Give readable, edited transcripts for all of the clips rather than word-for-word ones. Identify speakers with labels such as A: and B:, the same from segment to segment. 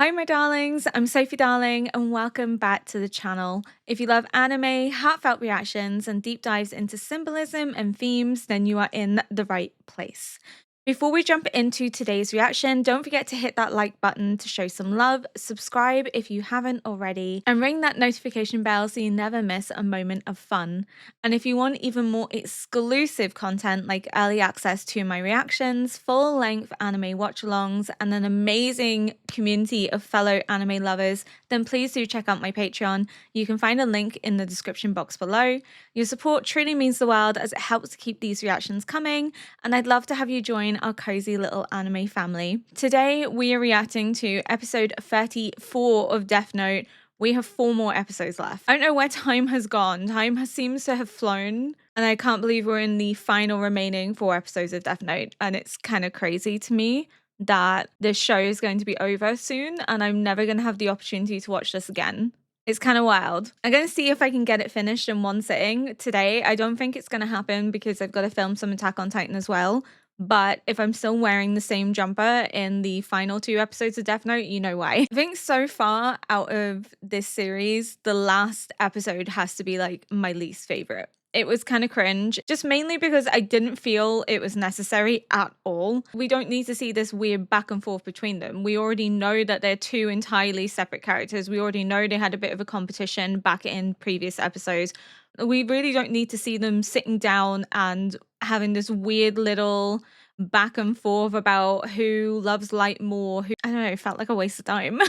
A: Hi my darlings, I'm Sophie Darling and welcome back to the channel. If you love anime, heartfelt reactions and deep dives into symbolism and themes, then you are in the right place. Before we jump into today's reaction, don't forget to hit that like button to show some love, subscribe if you haven't already, and ring that notification bell so you never miss a moment of fun. And if you want even more exclusive content like early access to my reactions, full-length anime watch-alongs, and an amazing community of fellow anime lovers, then please do check out my Patreon. You can find a link in the description box below. Your support truly means the world as it helps to keep these reactions coming, and I'd love to have you join our cozy little anime family. Today we are reacting to episode 34 of Death Note. We have 4 more episodes left. I don't know where time has gone. Seems to have flown, and I can't believe we're in the final remaining 4 episodes of Death Note, and it's kind of crazy to me that this show is going to be over soon and I'm never going to have the opportunity to watch this again. It's kind of wild. I'm going to see if I can get it finished in one sitting today. I don't think it's going to happen because I've got to film some Attack on Titan as well. But if I'm still wearing the same jumper in the final 2 episodes of Death Note, you know why. I think so far out of this series, the last episode has to be like my least favorite. It was kind of cringe, just mainly because I didn't feel it was necessary at all. We don't need to see this weird back and forth between them. We already know that they're 2 entirely separate characters. We already know they had a bit of a competition back in previous episodes. We really don't need to see them sitting down and having this weird little back and forth about who loves light more. I don't know, it felt like a waste of time.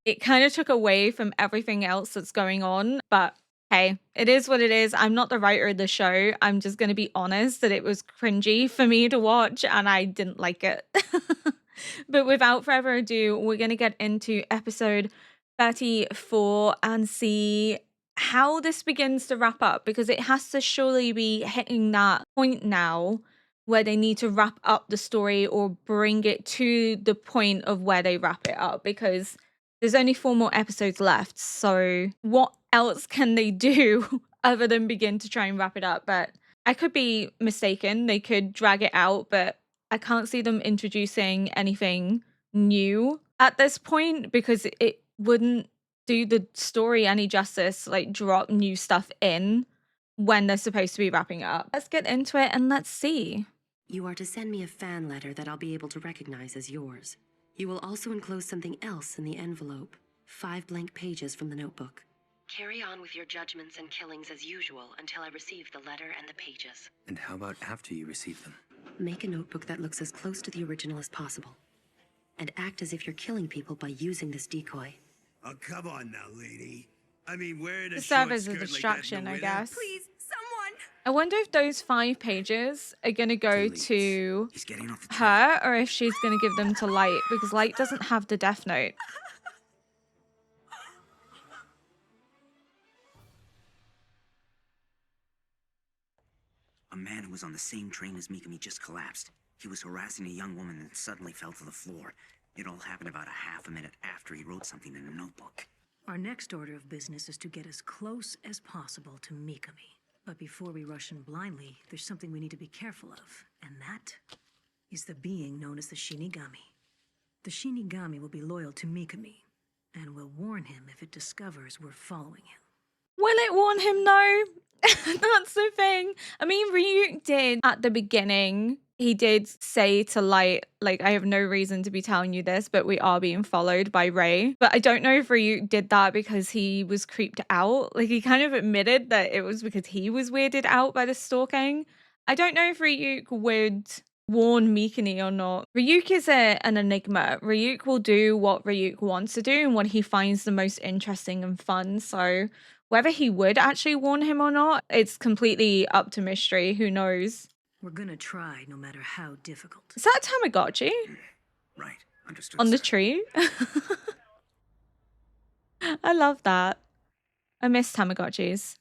A: It kind of took away from everything else that's going on, but hey, it is what it is. I'm not the writer of the show. I'm just going to be honest that it was cringy for me to watch and I didn't like it. But without further ado, we're going to get into episode 34 and see how this begins to wrap up, because it has to surely be hitting that point now where they need to wrap up the story or bring it to the point of where they wrap it up, because there's only 4 more episodes left. So what else can they do other than begin to try and wrap it up? But I could be mistaken. They could drag it out, but I can't see them introducing anything new at this point because it wouldn't do the story any justice, like drop new stuff in when they're supposed to be wrapping it up. Let's get into it and let's see.
B: You are to send me a fan letter that I'll be able to recognize as yours. You will also enclose something else in the envelope. 5 blank pages from the notebook. Carry on with your judgments and killings as usual until I receive the letter and the pages.
C: And how about after you receive them?
B: Make a notebook that looks as close to the original as possible. And act as if you're killing people by using this decoy.
D: Oh, come on now, lady. I mean, wearing a
A: To
D: short
A: serve as a
D: skirt
A: distraction,
D: like
A: I
D: that in the
A: guess.
E: Please, someone!
A: I wonder if those 5 pages are gonna go to
C: He's getting off the
A: her or if she's gonna give them to Light, because Light doesn't have the Death Note.
C: A man who was on the same train as Mikami just collapsed. He was harassing a young woman and suddenly fell to the floor. It all happened about a half a minute after he wrote something in a notebook.
E: Our next order of business is to get as close as possible to Mikami. But before we rush in blindly, there's something we need to be careful of, and that is the being known as the Shinigami. The Shinigami will be loyal to Mikami, and will warn him if it discovers we're following him.
A: Will it warn him? No. That's the thing. I mean, Ryuk did at the beginning. He did say to Light, like, I have no reason to be telling you this, but we are being followed by Rei. But I don't know if Ryuk did that because he was creeped out. Like, he kind of admitted that it was because he was weirded out by the stalking. I don't know if Ryuk would warn Mikami or not. Ryuk is an enigma. Ryuk will do what Ryuk wants to do and what he finds the most interesting and fun. So whether he would actually warn him or not, it's completely up to mystery. Who knows?
E: We're gonna try, no matter how difficult.
A: Is that a Tamagotchi
C: Right, understood.
A: on the
C: sir.
A: tree? I love that. I miss Tamagotchis.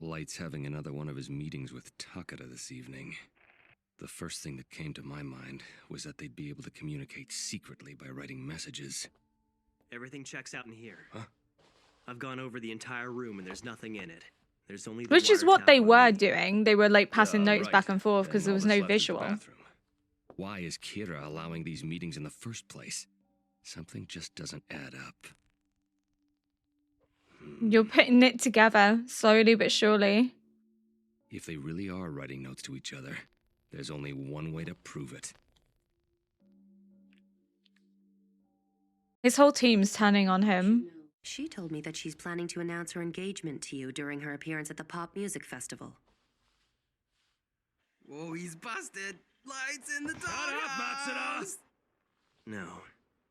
F: Light's having another one of his meetings with Takada this evening. The first thing that came to my mind was that they'd be able to communicate secretly by writing messages.
G: Everything checks out in here.
F: Huh?
G: I've gone over the entire room and there's nothing in it. There's only the
A: Which is what
G: wiretap
A: they
G: on
A: were
G: me.
A: doing. They were like passing notes
F: Right.
A: back and forth because
F: And
A: there
F: all
A: was
F: that's
A: no
F: left is the
A: visual.
F: bathroom. Why is Kira allowing these meetings in the first place? Something just doesn't add up.
A: You're putting it together slowly but surely.
F: If they really are writing notes to each other, there's only one way to prove it.
A: His whole team's turning on him.
B: She told me that she's planning to announce her engagement to you during her appearance at the Pop Music Festival.
D: Whoa, he's busted. Lights in the doghouse.
G: No.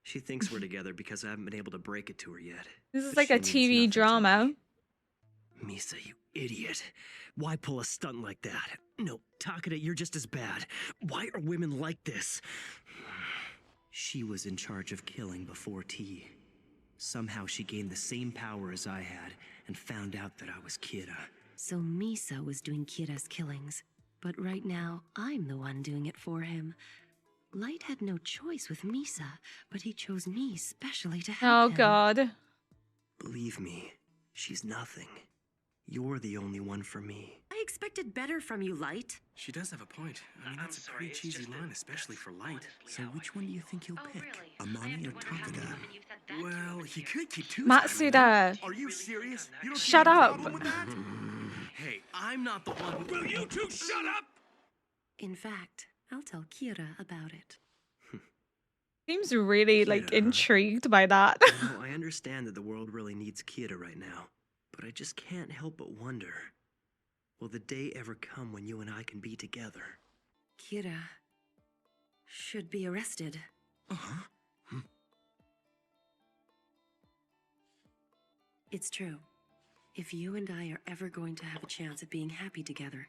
G: She thinks we're together because I haven't been able to break it to her yet.
A: This is
G: But
A: like
G: she
A: a
G: means
A: TV
G: nothing to
A: drama.
G: me. Misa, you idiot. Why pull a stunt like that? No, Takada, you're just as bad. Why are women like this? She was in charge of killing before tea. Somehow she gained the same power as I had and found out that I was Kira.
B: So Misa was doing Kira's killings, but right now I'm the one doing it for him. Light had no choice with Misa, but he chose me specially to help
A: Oh
B: him.
A: god.
G: Believe me, she's nothing. You're the only one for me.
B: I expected better from you, Light.
H: She does have a point. I mean, that's a pretty cheesy line, especially for Light.
D: So which one do you think he'll pick? Amani or Takada?
H: Well, he could keep two.
A: Matsuda.
H: Are you serious? You don't
A: Shut
H: see any
A: up.
H: problem with that? Hey, I'm not the one who... Will you two shut up?
B: In fact, I'll tell Kira about it.
A: Seems really like
G: Kira.
A: intrigued by that.
G: No, I understand that the world really needs Kira right now, but I just can't help but wonder, will the day ever come when you and I can be together?
B: Kira should be arrested.
H: Uh-huh.
B: It's true. If you and I are ever going to have a chance of being happy together,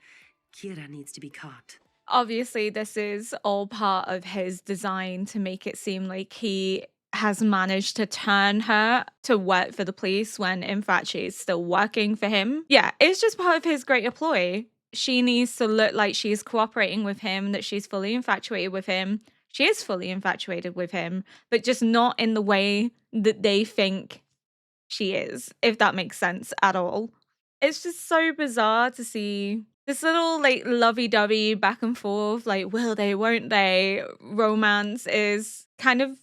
B: Kira needs to be caught.
A: Obviously, this is all part of his design to make it seem like he has managed to turn her to work for the police when in fact she's still working for him. Yeah, it's just part of his greater ploy. She needs to look like she's cooperating with him, that she's fully infatuated with him. She is fully infatuated with him, but just not in the way that they think she is, if that makes sense at all. It's just so bizarre to see this little like lovey-dovey back and forth, like will they, won't they romance is kind of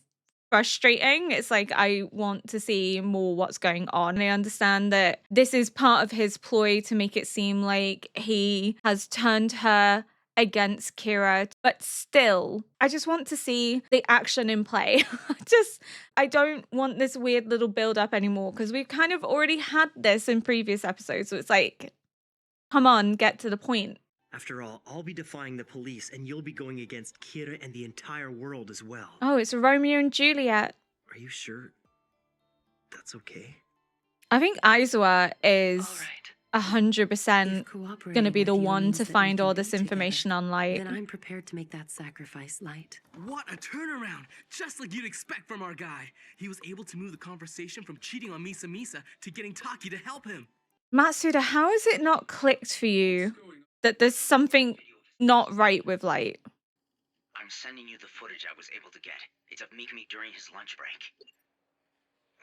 A: frustrating. It's like I want to see more what's going on. I understand that this is part of his ploy to make it seem like he has turned her against Kira, but still, I just want to see the action in play. I don't want this weird little build up anymore because we've kind of already had this in previous episodes. So it's like, come on, get to the point.
G: After all, I'll be defying the police and you'll be going against Kira and the entire world as well.
A: Oh, it's Romeo and Juliet.
G: Are you sure that's okay?
A: I think AIZAWA is
B: All right.
A: 100%
B: If
A: going to be
B: cooperating
A: the
B: with you
A: one
B: means
A: to
B: that we
A: find
B: can
A: all
B: be
A: this
B: together,
A: information on Light.
B: Then I'm prepared to make that sacrifice, Light.
H: What a turnaround! Just like you'd expect from our guy. He was able to move the conversation from cheating on Misa to getting Taki to help him.
A: Matsuda, how has it not clicked for you that there's something not right with Light?
C: I'm sending you the footage I was able to get. It's of Mikami during his lunch break.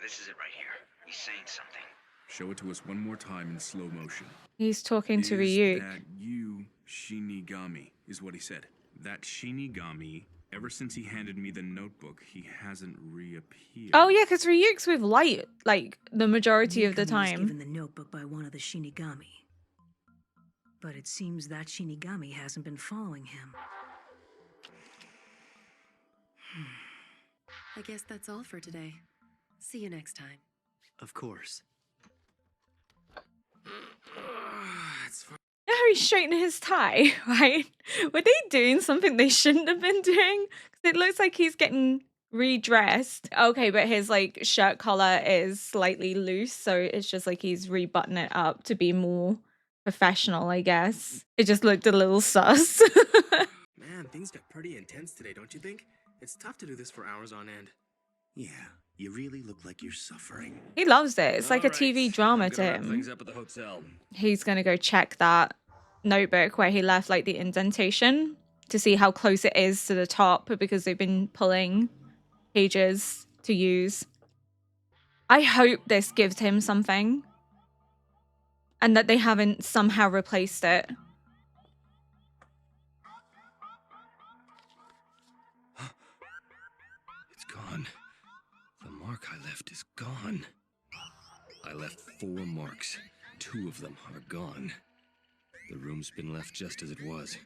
C: This is it right here. He's saying something.
I: Show it to us one more time in slow motion.
A: He's talking to
I: Is
A: Ryuk.
I: that you, Shinigami, is what he said. That Shinigami, ever since he handed me the notebook, he hasn't reappeared.
A: Oh yeah, because Ryuk's with Light like the majority of the
E: Mikami was
A: time.
E: given the notebook by one of the Shinigami. But it seems that Shinigami hasn't been following him.
B: I guess that's all for today. See you next time.
G: Of course.
I: It's fine.
A: You know how he's straightening his tie, right? Were they doing something they shouldn't have been doing? 'Cause it looks like he's getting redressed. Okay, but his like shirt collar is slightly loose, so it's just like he's rebuttoning it up to be more professional, I guess. It just looked a little sus.
H: Man, things got pretty intense today, don't you think? It's tough to do this for hours on end.
D: Yeah, you really look like you're suffering.
A: He loves it. It's like a
F: All right,
A: TV drama
F: I'm
A: to
F: gonna wrap
A: him.
F: things up at the hotel.
A: He's gonna go check that notebook where he left like the indentation to see how close it is to the top because they've been pulling pages to use. I hope this gives him something and that they haven't somehow replaced it.
F: It's gone. mark I left is gone. I left 4 marks. 2 of them are gone. The room's been left just as it was.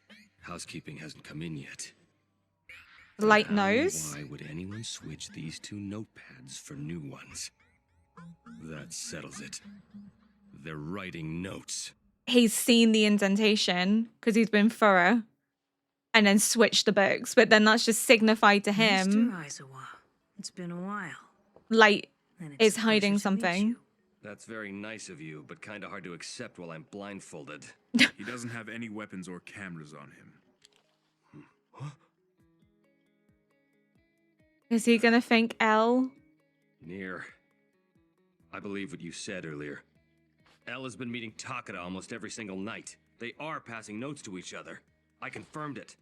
F: Housekeeping hasn't come in yet.
A: Light
F: How and
A: knows.
F: why would anyone switch these 2 notepads for new ones? That settles it. They're writing notes.
A: He's seen the indentation because he's been thorough and then switched the books, but then that's just signified to him.
E: Mr. AIZAWA, it's been a while.
A: Light
E: And it's
A: is
E: a
A: hiding
E: pleasure to meet
A: something.
E: you.
F: That's very nice of you, but kinda hard to accept while I'm blindfolded.
I: He doesn't have any weapons or cameras on him.
A: Is he gonna think L?
F: Near. I believe what you said earlier. Elle has been meeting Takada almost every single night. They are passing notes to each other. I confirmed it.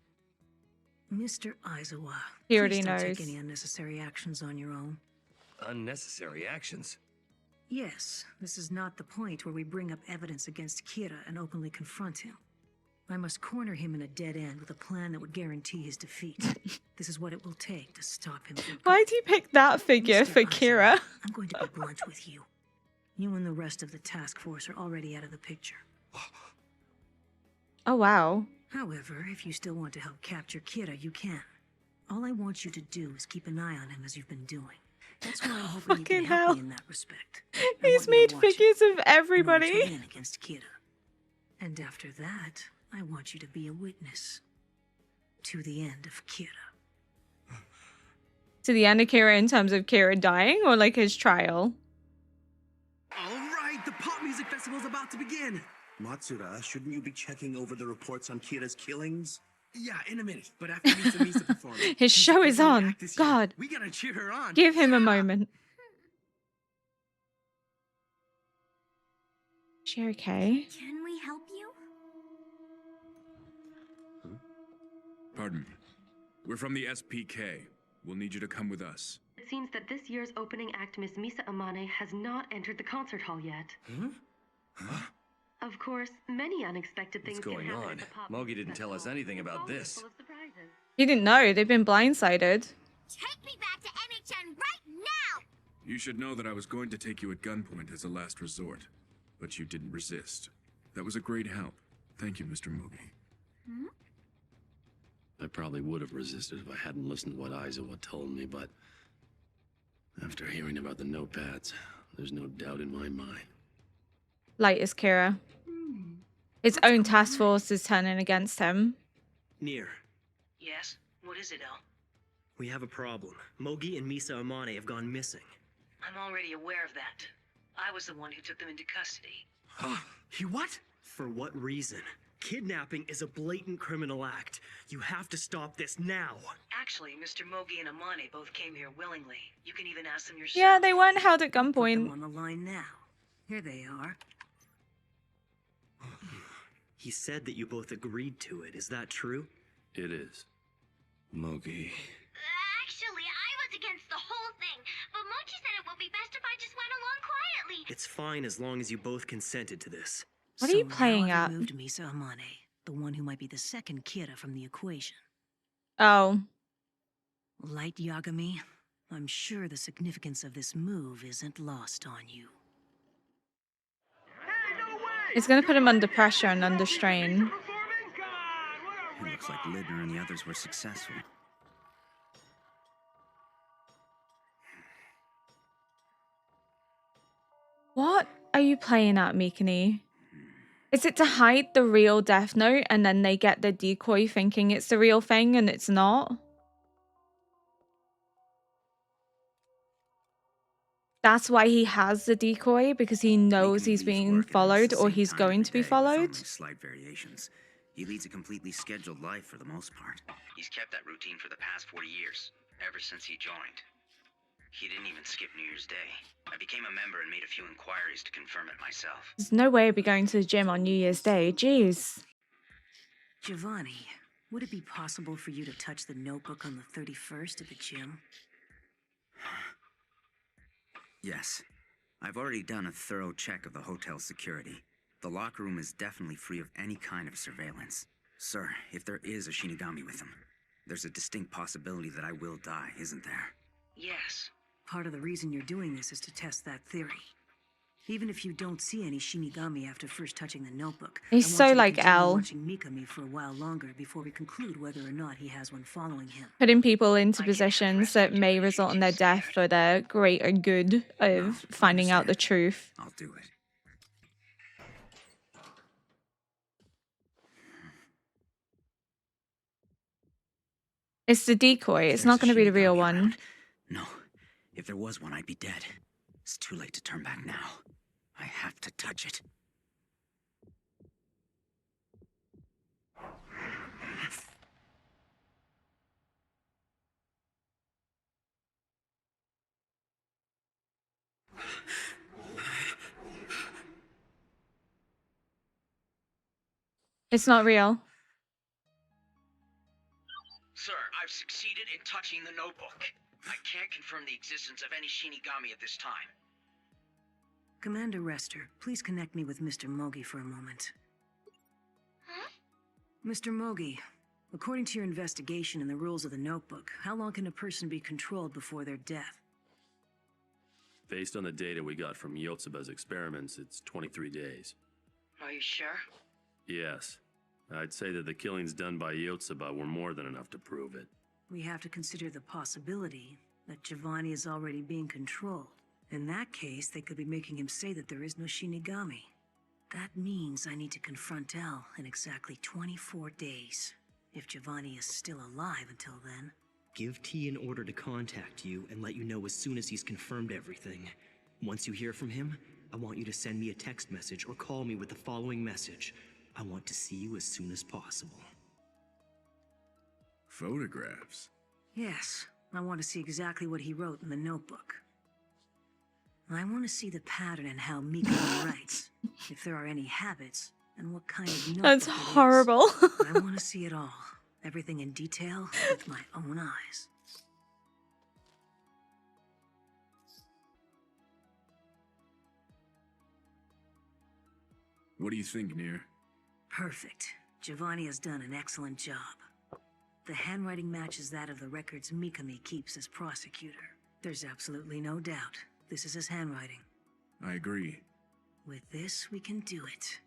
E: Mr. AIZAWA,
A: He already
E: please don't
A: knows.
E: take any unnecessary actions on your own.
F: Unnecessary actions.
E: Yes, this is not the point where we bring up evidence against Kira and openly confront him. I must corner him in a dead end with a plan that would guarantee his defeat. This is what it will take to stop him from...
A: Why'd he pick that figure
E: Mr.
A: for
E: AIZAWA,
A: Kira?
E: I'm going to be blunt with you. You and the rest of the task force are already out of the picture.
A: Oh, wow.
E: However, if you still want to help capture Kira, you can. All I want you to do is keep an eye on him as you've been doing. That's why I'm hoping you can
A: Fucking
E: help
A: hell.
E: me in that respect. I
A: He's
E: want you
A: made
E: to watch it
A: figures of
E: in order to
A: everybody.
E: win against Kira. And after that, I want you to be a witness to the end of Kira.
A: To the end of Kira in terms of Kira dying or like his trial?
H: All right, the pop music festival's about to begin.
D: Matsuda, shouldn't you be checking over the reports on Kira's killings?
H: Yeah, in a minute. But after Misa performance,
A: His
H: she's
A: show is
H: opening
A: on.
H: act this year.
A: God.
H: We gotta cheer her on.
A: Give him a moment. Is she okay?
J: Can we help you?
I: Pardon. We're from the SPK. We'll need you to come with us.
B: It seems that this year's opening act, Miss Misa Amane, has not entered the concert hall yet. Of course, many unexpected things
F: What's
B: can
F: going
B: happen
F: on?
B: at the pop
F: Mogi
B: music
F: didn't tell us
B: festival.
F: anything
B: It's
F: about
B: always
F: this.
B: full of surprises.
A: He didn't know. They've been blindsided.
J: Take me back to NHN right now!
I: You should know that I was going to take you at gunpoint as a last resort, but you didn't resist. That was a great help. Thank you, Mr. Mogi.
F: I probably would have resisted if I hadn't listened to what AIZAWA told me, but after hearing about the notepads, there's no doubt in my mind.
A: Light is Kira. His own task force is turning against him.
G: Near.
E: Yes? What is it, El?
G: We have a problem. Mogi and Misa Amane have gone missing.
E: I'm already aware of that. I was the one who took them into custody.
H: He what?
G: For what reason? Kidnapping is a blatant criminal act. You have to stop this now.
E: Actually, Mr. Mogi and Amane both came here willingly. You can even ask them yourself.
A: Yeah, they weren't held at
E: Put them
A: gunpoint.
E: on the line now. Here they are.
G: He said that you both agreed to it. Is that true?
F: It is. Mogi.
J: Actually, I was against the whole thing, but Mochi said it would be best if I just went along quietly.
G: It's fine as long as you both consented to this.
A: What are you
E: So
A: playing
E: now
A: at?
E: I've removed Misa Amane, the one who might be the second Kira from the equation.
A: Oh.
E: Light Yagami, I'm sure the significance of this move isn't lost on you.
A: It's gonna put him under pressure and under strain.
C: It looks like Lidner and the others were successful.
A: What are you playing at, Mikani? Is it to hide the real Death Note and then they get the decoy thinking it's the real thing and it's not? That's why he has the decoy, because he knows
C: Mikami
A: he's
C: leaves
A: being
C: work at
A: followed
C: the
A: or
C: same
A: he's
C: time
A: going
C: every
A: to be
C: day, with only
A: followed.
C: Slight variations. He leads a completely scheduled life for the most part.
K: He's kept that routine for the past 40 years, ever since he joined. He didn't even skip New Year's Day. I became a member and made a few inquiries to confirm it myself.
A: There's no way I'd be going to the gym on New Year's Day. Jeez.
E: Giovanni, would it be possible for you to touch the notebook on the 31st at the gym?
C: Yes. I've already done a thorough check of the hotel security. The locker room is definitely free of any kind of surveillance. Sir, if there is a Shinigami with him, there's a distinct possibility that I will die, isn't there?
E: Yes, Part of the reason you're doing this is to test that theory. Even if you don't see any Shinigami after first touching the notebook,
A: He's
E: I want
A: so
E: you to
A: like
E: continue
A: L.
E: watching Mikami for a while longer before we conclude whether or not he has one following him.
A: Putting people into positions that may result in their death for the greater good of finding out the truth.
C: I'll do it.
A: It's the decoy. It's not going to be the real one.
C: No. If there was one, I'd be dead. It's too late to turn back now. I have to touch it.
A: It's not real.
K: Sir, I've succeeded in touching the notebook. I can't confirm the existence of any Shinigami at this time.
E: Commander Rester, please connect me with Mr. Mogi for a moment.
J: Huh?
E: Mr. Mogi, according to your investigation and the rules of the notebook, how long can a person be controlled before their death?
F: Based on the data we got from Yotsuba's experiments, it's 23 days.
K: Are you sure?
F: Yes. I'd say that the killings done by Yotsuba were more than enough to prove it.
E: We have to consider the possibility that Giovanni is already being controlled. In that case, they could be making him say that there is no Shinigami. That means I need to confront L in exactly 24 days. If Giovanni is still alive until then.
G: Give T an order to contact you and let you know as soon as he's confirmed everything. Once you hear from him, I want you to send me a text message or call me with the following message. I want to see you as soon as possible.
I: Photographs?
E: Yes, I want to see exactly what he wrote in the notebook. I want to see the pattern in how Mikami writes, if there are any habits, and what kind of notebook
A: That's
E: it is.
A: horrible.
E: I want to see it all, everything in detail, with my own eyes.
I: What do you think, Nier?
E: Perfect. Giovanni has done an excellent job. The handwriting matches that of the records Mikami keeps as prosecutor. There's absolutely no doubt. This is his handwriting.
I: I agree.
E: With this, we can do it.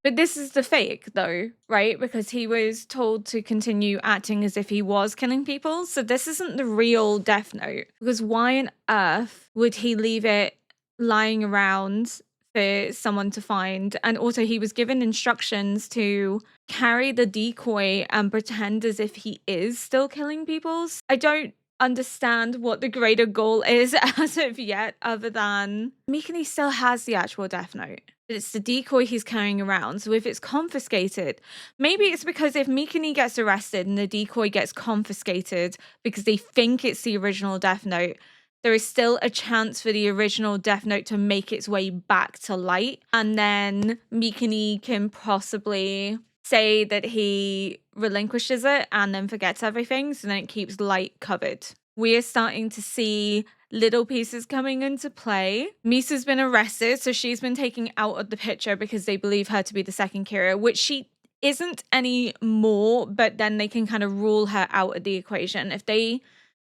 A: But this is the fake, though, right? Because he was told to continue acting as if he was killing people. So this isn't the real Death Note. Because why on earth would he leave it lying around for someone to find? And also, he was given instructions to carry the decoy and pretend as if he is still killing people. I don't understand what the greater goal is as of yet, other than Mikami still has the actual Death Note. But it's the decoy he's carrying around. So if it's confiscated, maybe it's because if Mikami gets arrested and the decoy gets confiscated because they think it's the original Death Note, there is still a chance for the original Death Note to make its way back to light. And then Mikami can possibly say that he relinquishes it and then forgets everything. So then it keeps light covered. We are starting to see little pieces coming into play. Misa's been arrested, so she's been taken out of the picture because they believe her to be the second Kira, which she isn't anymore, but then they can kind of rule her out of the equation. If they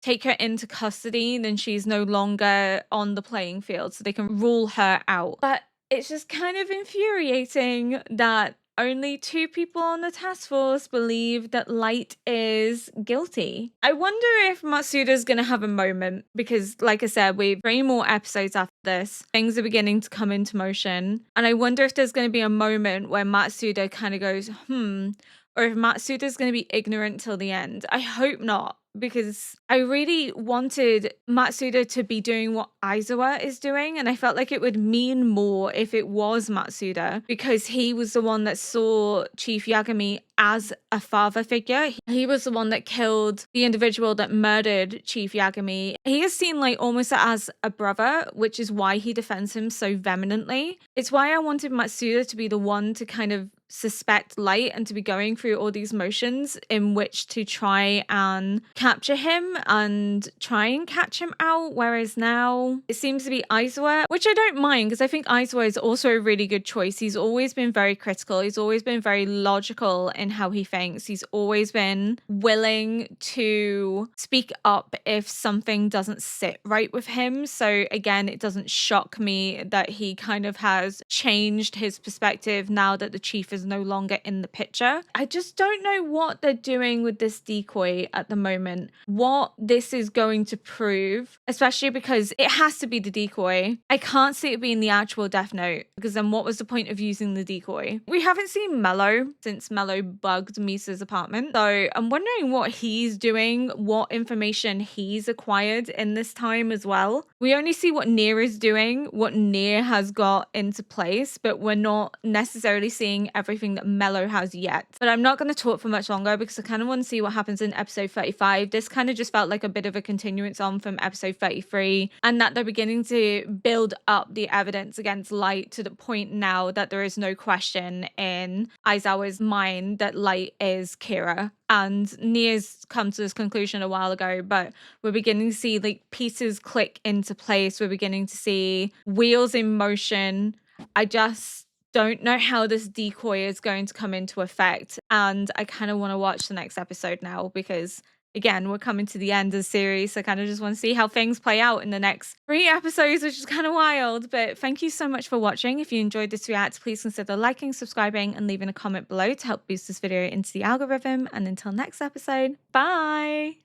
A: take her into custody, then she's no longer on the playing field, so they can rule her out. But it's just kind of infuriating that only 2 people on the task force believe that Light is guilty. I wonder if Matsuda's gonna have a moment, because like I said, we've 3 more episodes after this. Things are beginning to come into motion. And I wonder if there's gonna be a moment where Matsuda kind of goes, or if Matsuda's gonna be ignorant till the end. I hope not, because I really wanted Matsuda to be doing what AIZAWA is doing, and I felt like it would mean more if it was Matsuda, because he was the one that saw Chief Yagami as a father figure. He was the one that killed the individual that murdered Chief Yagami. He is seen like almost as a brother, which is why he defends him so vehemently. It's why I wanted Matsuda to be the one to kind of suspect Light and to be going through all these motions in which to try and capture him and try and catch him out. Whereas now it seems to be AIZAWA, which I don't mind because I think AIZAWA is also a really good choice. He's always been very critical. He's always been very logical in how he thinks. He's always been willing to speak up if something doesn't sit right with him. So again, it doesn't shock me that he kind of has changed his perspective now that the chief is no longer in the picture. I just don't know what they're doing with this decoy at the moment, what this is going to prove, especially because it has to be the decoy. I can't see it being the actual Death Note, because then what was the point of using the decoy? We haven't seen Mello since Mello bugged Misa's apartment, so I'm wondering what he's doing, what information he's acquired in this time as well. We only see what Nier is doing, what Nier has got into place, but we're not necessarily seeing everything that Mello has yet. But I'm not going to talk for much longer because I kind of want to see what happens in episode 35. This kind of just felt like a bit of a continuance on from episode 33, and that they're beginning to build up the evidence against Light to the point now that there is no question in Aizawa's mind that Light is Kira. And Nier's come to this conclusion a while ago, but we're beginning to see like pieces click into place. We're beginning to see wheels in motion. I just don't know how this decoy is going to come into effect. And I kind of want to watch the next episode now because, again, we're coming to the end of the series. So I kind of just want to see how things play out in the next 3 episodes, which is kind of wild. But thank you so much for watching. If you enjoyed this react, please consider liking, subscribing, and leaving a comment below to help boost this video into the algorithm. And until next episode, bye!